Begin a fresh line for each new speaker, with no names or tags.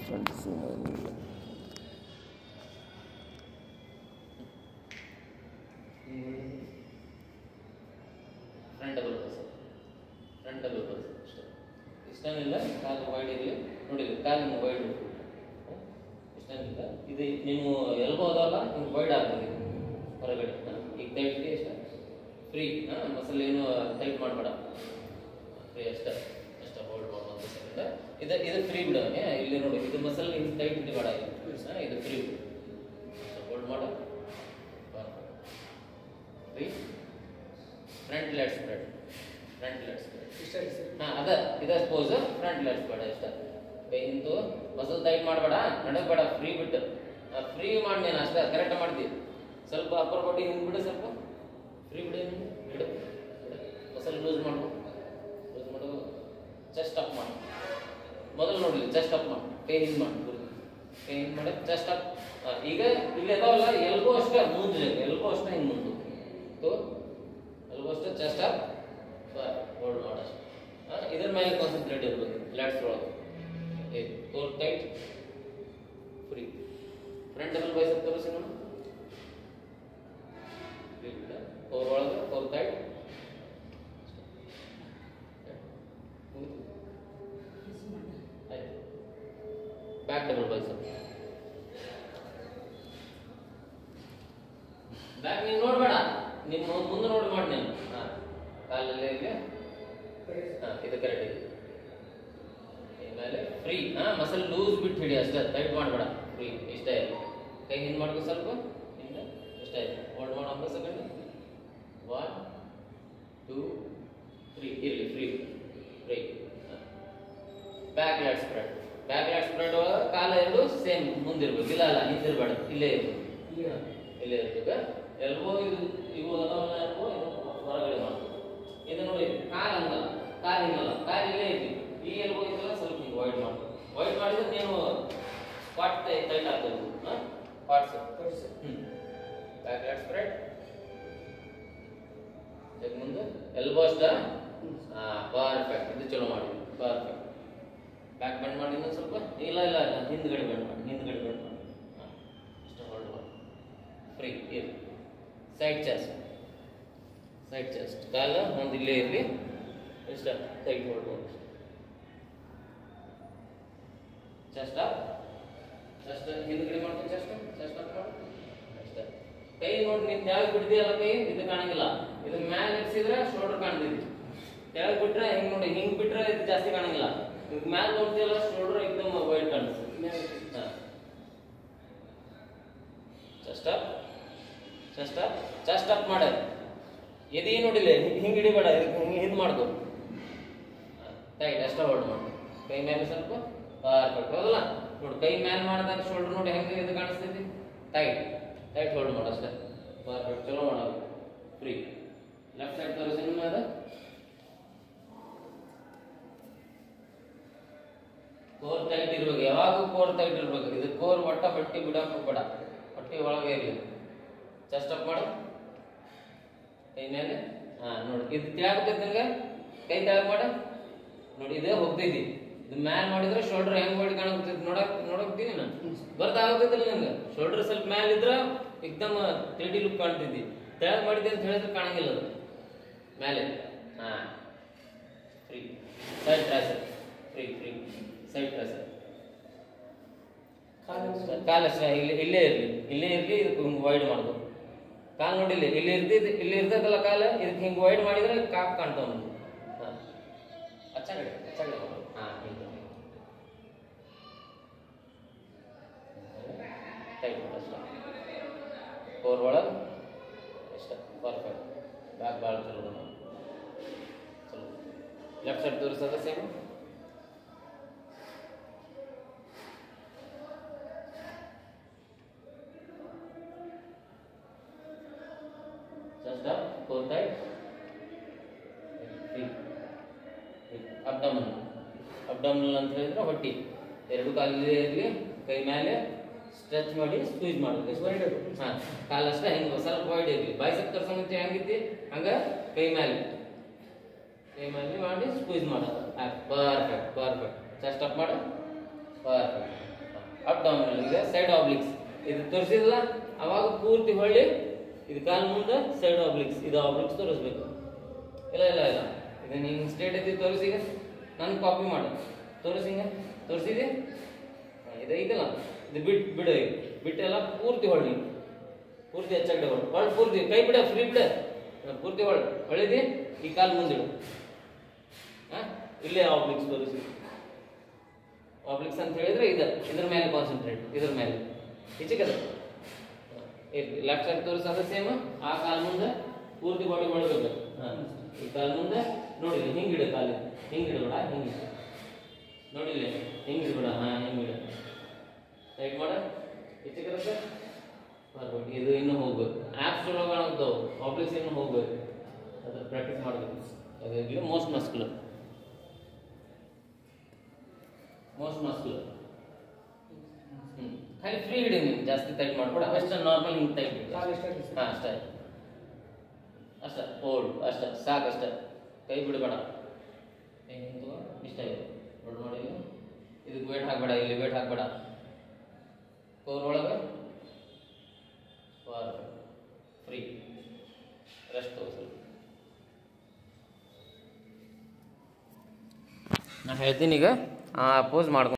Front double bus front double bus ಅಷ್ಟೇ. ಇಷ್ಟೇನಿಲ್ಲ, ಕಾಲು wide ಇರಲಿ ನೋಡಿ, ಕಾಲು ವೈಡ್ ಇಷ್ಟೇನಿಲ್ಲ. ಇದು ನೀವು ಎಲ್ಬೋ ಅದಾವಲ್ಲ ನಿಮ್ಗೆ ವೈಡ್ ಆಗ್ತದೆ ಹೊರಗಡೆ. ಈಗ ಟೈಟ್ಗೆ ಇಷ್ಟ ಫ್ರೀ, ಮಸಲ್ ಏನು ಟೈಟ್ ಮಾಡಬೇಡ, ಫ್ರೀ ಅಷ್ಟೇ ಅಷ್ಟೇ ಹೋಲ್ಡ್ ಮಾಡೋ ಒಂದು ಸೆಕೆಂಡ್. ಇದು ಫ್ರೀ ಬಿಡ, ಇಲ್ಲಿ ನೋಡಿ ಇದು ಮಸಲ್ ಹಿಂಗೆ ಟೈಟ್ ಹಿಡಿಬೇಡ, ಇದು ಫ್ರೀ ಹೋಲ್ಡ್ ಮಾಡ free. Front let spread, front let spread ಇದ ಪೋಸ್. ಫ್ರಂಟ್ ಲೆಟ್ ಸ್ಪ್ರೆಡ್ ಇಷ್ಟ. ಕೈ ನಿಂತು ಮಸಲ್ ಟೈಟ್ ಮಾಡಬೇಡ, ನಡಬೇಡ, ಫ್ರೀ ಬಿಟ್ಟು ಫ್ರೀ ಮಾಡಿ. ನೀನು ಅಷ್ಟೇ ಕರೆಕ್ಟ್ ಮಾಡ್ತೀವಿ. ಸ್ವಲ್ಪ ಅಪ್ಪರ್ ಬಾಡಿ ಹಿಂಗೆ ಬಿಡು, ಸ್ವಲ್ಪ ಫ್ರೀ ಬಿಡು, ಬಿಡು ಮಸಲ್ ಲೂಸ್ ಮಾಡು, ಲೂಸ್ ಮಾಡು. ಚೆಸ್ಟ್ ಅಪ್ ಮಾಡು ಮೊದಲು ನೋಡಲಿ, ಚೆಸ್ಟ್ ಅಪ್ ಮಾಡಿ, ಕೈ ಹಿಂಗೆ ಮಾಡಿ, ಕೈ ಹಿಂಗೆ ಮಾಡಿ ಚೆಸ್ಟ್ ಅಪ್. ಈಗ ಇಲ್ಲಿ ಅದಾವಲ್ಲ ಎಲ್ಬೋ ಅಷ್ಟೇ ಮುಂದೆ, ಎಲ್ಬೋ ಅಷ್ಟೇ ಹಿಂಗೆ ಮುಂದೆ ಎಲ್ಬೋ ಅಷ್ಟೇ ಚೆಸ್ಟ್ ಅಪ್ ಹೋಲ್ಡ್ ಮಾಡಷ್ಟು. ಇದ್ರ ಮೇಲೆ ಕಾನ್ಸಂಟ್ರೇಟ್ ಇರ್ಬೇಕು. ಲೆಟ್ಸ್ ಒಳಗೆ core tight free. Front double bicep ತೋರಿಸಿ ನೋಡಿ, ಕೋರ್ ಒಳಗೆ core tight. Back double bicep. Back ನೀನು ನೋಡ್ಬೇಡ, ನಿಮ್ಮ ಮುಂದೆ ನೋಡಿ ಮಾಡಿ ನೀನು. ಕಾಲಲ್ಲಿ ಇದೆ, ಇದು ಕರೆಕ್ಟ್ ಇದೆ. ಆಮೇಲೆ ಫ್ರೀ, ಮಸಲ್ ಲೂಸ್ ಬಿಟ್ಟು ಹಿಡಿ ಅಷ್ಟೇ, ಟೈಟ್ ಮಾಡಬೇಡ, ಫ್ರೀ ಇಷ್ಟೇ. ಕೈ ಹಿಂದೆ ಮಾಡ್ಕೊ ಸ್ವಲ್ಪ, ಹಿಂದೆ ಇಷ್ಟೇ. ಹೋಲ್ಡ್ ಮಾಡೋ 1 ಸೆಕೆಂಡ್. 1 2 3 ಇರಲಿ, free free. Back let spread. Back let spread ಒಳಗೆ ಕಾಲ ಎರಡು ಸೇಮ್ ಮುಂದಿರ್ಬೇಕು, ಇಲ್ಲ ಅಲ್ಲ ಹಿಂದಿರ್ಬೇಡ, ಇಲ್ಲೇ ಇರ್ಬೇಕು, ಇಲ್ಲೇ ಇರ್ಬೇಕು. ಎಲ್ಬೋ ಇದು ಇವು ಅದಾವಲ್ಲ, ಎಲ್ಬೋ ಇದು ಹೊರಗಡೆ ಮಾಡ್ಬೇಕು. ಇದು ನೋಡಿ ಕಾಲು ಹಂಗಲ್ಲ, ಕಾಲು ಹಿಂಗಲ್ಲ, ಕಾಲು ಇಲ್ಲೇ ಐತಿ. ಈ ಎಲ್ಬೋ ಇದೆಲ್ಲ ಸ್ವಲ್ಪ ಹಿಂಗೆ ವೈಡ್ ಮಾಡ್ಬೇಕು. ವೈಡ್ ಮಾಡಿದ್ರೆ ನೀವು ಸ್ಕ್ವಾಟ್ ಟೈಟ್ ಆಗ್ತದೆ. Squats back let spread. ಮುಂದೆ ಎಲ್ಬೋ ಅಷ್ಟ. ಪರ್ಫೆಕ್ಟ್, ಇದು ಚಲೋ ಮಾಡಿ, ಪರ್ಫೆಕ್ಟ್. ಬ್ಯಾಕ್ ಬೆಂಡ್ ಮಾಡಿ ಇನ್ನೊಂದು ಸ್ವಲ್ಪ, ಇಲ್ಲ ಇಲ್ಲ ಇಲ್ಲ ಹಿಂದ್ಗಡೆ ಬೆಂಡ್ ಮಾಡಿ, ಹಿಂದ್ಗಡೆ ಬೆಂಡ್ ಮಾಡಿ. ಇಷ್ಟ ಹೋಲ್ಡ್ ಮಾಡಿ, ಫ್ರೀ ಇರಲಿ. Side chest, side chest. ಕಾಲ ಒಂದು ಇಲ್ಲೇ ಇರಲಿ, ಇಷ್ಟ ಟೈಟ್ ಹೋಲ್ಡ್ ಮಾಡಿ. ಚೆಸ್ಟ್ ಅಪ್, ಚೆಸ್ಟ್ ಹಿಂದ್ಗಡೆ ಮಾಡ್ತೀನಿ, ಚೆಸ್ಟ್ ಚೆಸ್ಟ್ ಅಪ್ ಮಾಡಿ ಅಷ್ಟೇ. ಕೈ ನೋಡಿ ನೀನು ತೆಳಗೆ ಬಿಡ್ತೀಯಲ್ಲ, ಕೈ ಇದು ಕಾಣಂಗಿಲ್ಲ. ಇದು ಮ್ಯಾಲೆ ಇರಿಸಿದ್ರೆ ಶೋಲ್ಡರ್ ಕಾಣ್ತಿದ್ವಿ, ತೆಳಗೆ ಬಿಟ್ರೆ ಹಿಂಗೆ ನೋಡಿ, ಹಿಂಗೆ ಬಿಟ್ರೆ ಇದು ಜಾಸ್ತಿ ಕಾಣಂಗಿಲ್ಲ. ಈಗ ಮ್ಯಾಲೆ ನೋಡ್ತೀಯಲ್ಲ ಶೋಲ್ಡರ್ एकदम ವೈಡ್ ಕಾಣಿಸ್ತದೆ. Chest up, chest up, chest up ಮಾಡ. ಎದಿ ನೋಡಿಲ್ಲ ಹಿಂಗೆ ಹಿಡಿಬೇಡ, ಹಿಂಗೆ ಹಿಂದೆ ಮಾಡ್ಕೊ, ಟೈಟ್ ಅಷ್ಟೇ ಹೋಲ್ಡ್ ಮಾಡು. ಕೈ ಮೇಲೆ ಸ್ವಲ್ಪ ಪರ್ಫೆಕ್ಟ್, ಹೌದಲ್ಲ ನೋಡಿ. ಕೈ ಮೇಲೆ ಮಾಡಿದಾಗ ಶೋಲ್ಡರ್ ನೋಡಿ ಹೆಂಗೆ ಇದು ಕಾಣಿಸ್ತೈತಿ, ಟೈಟ್ ಟೈಟ್ ಹೋಲ್ಡ್ ಮಾಡು ಅಷ್ಟೇ, ಪರ್ಫೆಕ್ಟ್ ಚಲೋ ಮಾಡೋದು. ಫ್ರೀ. ಲೆಫ್ಟ್ ಸೈಡ್ ತೋರಿಸಿ ನಿಮ್ಮ ಅದ. ಕೋರ್ ಟೈಟ್ ಇರ್ಬೇಕು, ಯಾವಾಗೂ ಕೋರ್ ಟೈಟ್ ಇರ್ಬೇಕು. ಇದು ಕೋರ್ ಒಟ್ಟ ಬಟ್ಟಿ ಬಿಡಕ್ಕೆ ಹೋಗ್ಬೇಡ, ಬಟ್ಟಿ ಒಳಗೆ ಇರಲಿ. ಚೆಸ್ಟ್ ಅಪ್ ಮಾಡು, ಕೈ ಮೇಲೆ. ನೋಡಿ ಇದು ತಿಳಾಗ್ತೈತಿ ನಿನಗೆ, ಕೈ ತೆಳಗೆ ಮಾಡ ನೋಡಿ, ಇದೇ ಹೋಗ್ತೈತಿ. ಇದು ಮ್ಯಾಲ್ ಮಾಡಿದ್ರೆ ಶೋಲ್ಡರ್ ಹೆಂಗ್ ಮಾಡಿ ಕಾಣುತ್ತೈತಿ ನೋಡಕ್ತೀನಿ ನಾನು, ಬರ್ದಾಗತ್ತೈತಿಲ್ಲ ನಿನಗೆ. ಶೋಲ್ಡರ್ ಸ್ವಲ್ಪ ಮ್ಯಾಲ್ ಇದ್ರೆ ಏಕ್ದಮ್ 3D ಲುಕ್ ಕಾಣ್ತೈತಿ. ತೆಳಗೆ ಮಾಡಿದೆ ಅಂತ ಹೇಳಿದ್ರೆ ಕಾಣಂಗಿಲ್ಲ ಅದು ಮೇಲೆ. Free. Side tricep free, free side tricep. ಕಾಲಷ್ಟೇ ಇಲ್ಲೇ ಇರಲಿ, ಇಲ್ಲೇ ಇರಲಿ. ಇದಕ್ಕೆ ಹಿಂಗೆ ವೈಡ್ ಮಾಡ್ಬೋದು. ಕಾಲು ನೋಡಿ ಇಲ್ಲಿ ಇರ್ತೈತಲ್ಲ ಕಾಲು, ಇದಕ್ಕೆ ಹಿಂಗೆ ವೈಡ್ ಮಾಡಿದ್ರೆ ಕಾಪ್ ಕಾಣ್ತಾವ ನಮ್ಗೆ. ಅಚ್ಚಾಗಡೆ ಅಚ್ಚಾಗಡೆ ಟೈಟ್ ಅಷ್ಟೇ. ಕೋರ್ ಒಳಗೆ ಅಷ್ಟೇ, ಪರ್ಫೆಕ್ಟ್. ಬ್ಯಾಕ್ ಭಾಳ ಚಲೋ ಚಲೋ. ಲೆಫ್ಟ್ ಸೈಡ್ ತೋರಿಸೋದ same. Chest up, core tight, abdomen. Abdomen ಅಂತ ಹೇಳಿದ್ರೆ ಹೊಟ್ಟಿ. ಎರಡು ಕಾಲಲ್ಲಿ ಇರಲಿ, ಕೈ ಮೇಲೆ ಸ್ಟ್ರೆಚ್ ಮಾಡಿ ಸ್ಕ್ವೀಸ್ ಮಾಡಬೇಕು. ಕಾಲಷ್ಟೇ ಹಿಂಗೆ ಸ್ವಲ್ಪ ವೈಡ್ ಇರಲಿ. ಬೈಸೆಪ್ ತೋರ್ಸಂಗತಿ ಹೆಂಗಿತಿ ಹಂಗ ಕೈ ಮೇಲೆ ಮಾಡಿ ಸ್ಕ್ವೀಸ್ ಮಾಡೋದು. Perfect, perfect. ಚೆಸ್ಟ್ ಅಪ್ ಮಾಡು, ಪರ್ಫೆಕ್ಟ್. ಅಬ್ಡಾಮಿನಲ್. ಈಗ ಸೈಡ್ ಆಬ್ಲಿಕ್ಸ್ ಇದು ತೋರಿಸಿಲ್ಲ ಅವಾಗ ಪೂರ್ತಿ ಹೊಳ್ಳಿ ಇದು ಕಾಲು ಮುಂದೆ ಸೈಡ್ ಆಬ್ಲಿಕ್ಸ್, ಇದು ಆಬ್ಲಿಕ್ಸ್ ತೋರಿಸ್ಬೇಕು. ಇಲ್ಲ ಇಲ್ಲ ಇಲ್ಲ ಇದು ನೀನು ಸ್ಟ್ರೇಟ್ ಐತಿ ತೋರಿಸಿ. ಈಗ ನಾನು ಕಾಪಿ ಮಾಡು, ತೋರಿಸಿ. ಹಿಂಗೆ ತೋರಿಸಿದೆ. ಇದು ಐತಲ್ಲ ಇದು ಬಿಡು ಈಗ ಬಿಟ್ಟೆಲ್ಲ ಪೂರ್ತಿ ಹೊಳ್ಳಿ, ಪೂರ್ತಿ ಹೆಚ್ಚಾಗಿ ಹೊಳ್ಳಿ ಪೂರ್ತಿ ಕೈ ಬಿಡ, ಫ್ರೀ ಬಿಡ, ಪೂರ್ತಿ ಹೊಳಿದಿ. ಈ ಕಾಲು ಮುಂದಿಡು. ಇಲ್ಲೇ ಆಬ್ಲಿಕ್ಸ್ ತೋರಿಸಿ. ಆಬ್ಲಿಕ್ಸ್ ಅಂತ ಹೇಳಿದ್ರೆ ಇದ್ರ ಮೇಲೆ ಕಾನ್ಸಂಟ್ರೇಟ್, ಇದ್ರ ಮೇಲೆ ಈಚೆಗದ ಲೆಫ್ಟ್ ಸೈಡ್ ತೋರಿಸೋದ ಸೇಮ್. ಆ ಕಾಲು ಮುಂದೆ ಪೂರ್ತಿ ಬಾಡಿ ಮಾಡಬೇಕು. ಈ ಕಾಲು ಮುಂದೆ ನೋಡಿಲ್ಲ, ಹಿಂಗಿಡ ಕಾಲು, ಹಿಂಗಿಡಬೇಡ, ಹಿಂಗಿಡ ನೋಡಿಲ್ಲ, ಹಿಂಗಿಡ್ಬೇಡ. ಹಿಂಗಿಡ ಟೈಟ್ ಮಾಡ, ಈಚೆಗದ ಬರ್ಬೇಕು. ಇದು ಇನ್ನೂ ಹೋಗ್ಬೇಕು. ಆ್ಯಪ್ಸ್ ಒಳಗೆ ಆಗ್ತಾವೆ, ಆಬ್ಲಿಕ್ಸ್ ಇನ್ನೂ ಹೋಗ್ಬೇಕು. ಅದ್ರ ಪ್ರಾಕ್ಟೀಸ್ ಮಾಡಬೇಕು. ಅದು ಮೋಸ್ಟ್ ಮಸ್ಕ್ಯುಲರ್, ಮೋಸ್ಟ್ ಮಸ್ಕ್ಯುಲರ್. ಖಾಲಿ ಫ್ರೀ ಹಿಡಿ, ನೀವು ಜಾಸ್ತಿ ಟೈಟ್ ಮಾಡ್ಬೇಡ. ಅಷ್ಟ ನಾರ್ಮಲ್ ಹಿಂಗೆ ಟೈಟ್ ಹಿಡಿ. ಅಷ್ಟೇ ಅಷ್ಟ ಓಲ್ಡ್ ಅಷ್ಟ ಸಾಕಷ್ಟ. ಕೈ ಬಿಡಬೇಡ. ಹಿಂಗೆ ತಗೋ, ಇಷ್ಟ ಇದೆ ನೋಡಿ. ಇದಕ್ಕೆ ವೇಟ್ ಹಾಕ್ಬೇಡ, ಇಲ್ಲಿ ವೇಟ್ ಹಾಕ್ಬೇಡ. ಕೋರ್ ಒಳಗೆ ಫ್ರೀ ರೆಸ್ಟ್ ತಗೋಸಲ್ಲ. ನಾ ಹೇಳ್ತೀನಿ ಈಗ ಪೋಸ್ ಮಾಡ್ಕೊಂಡು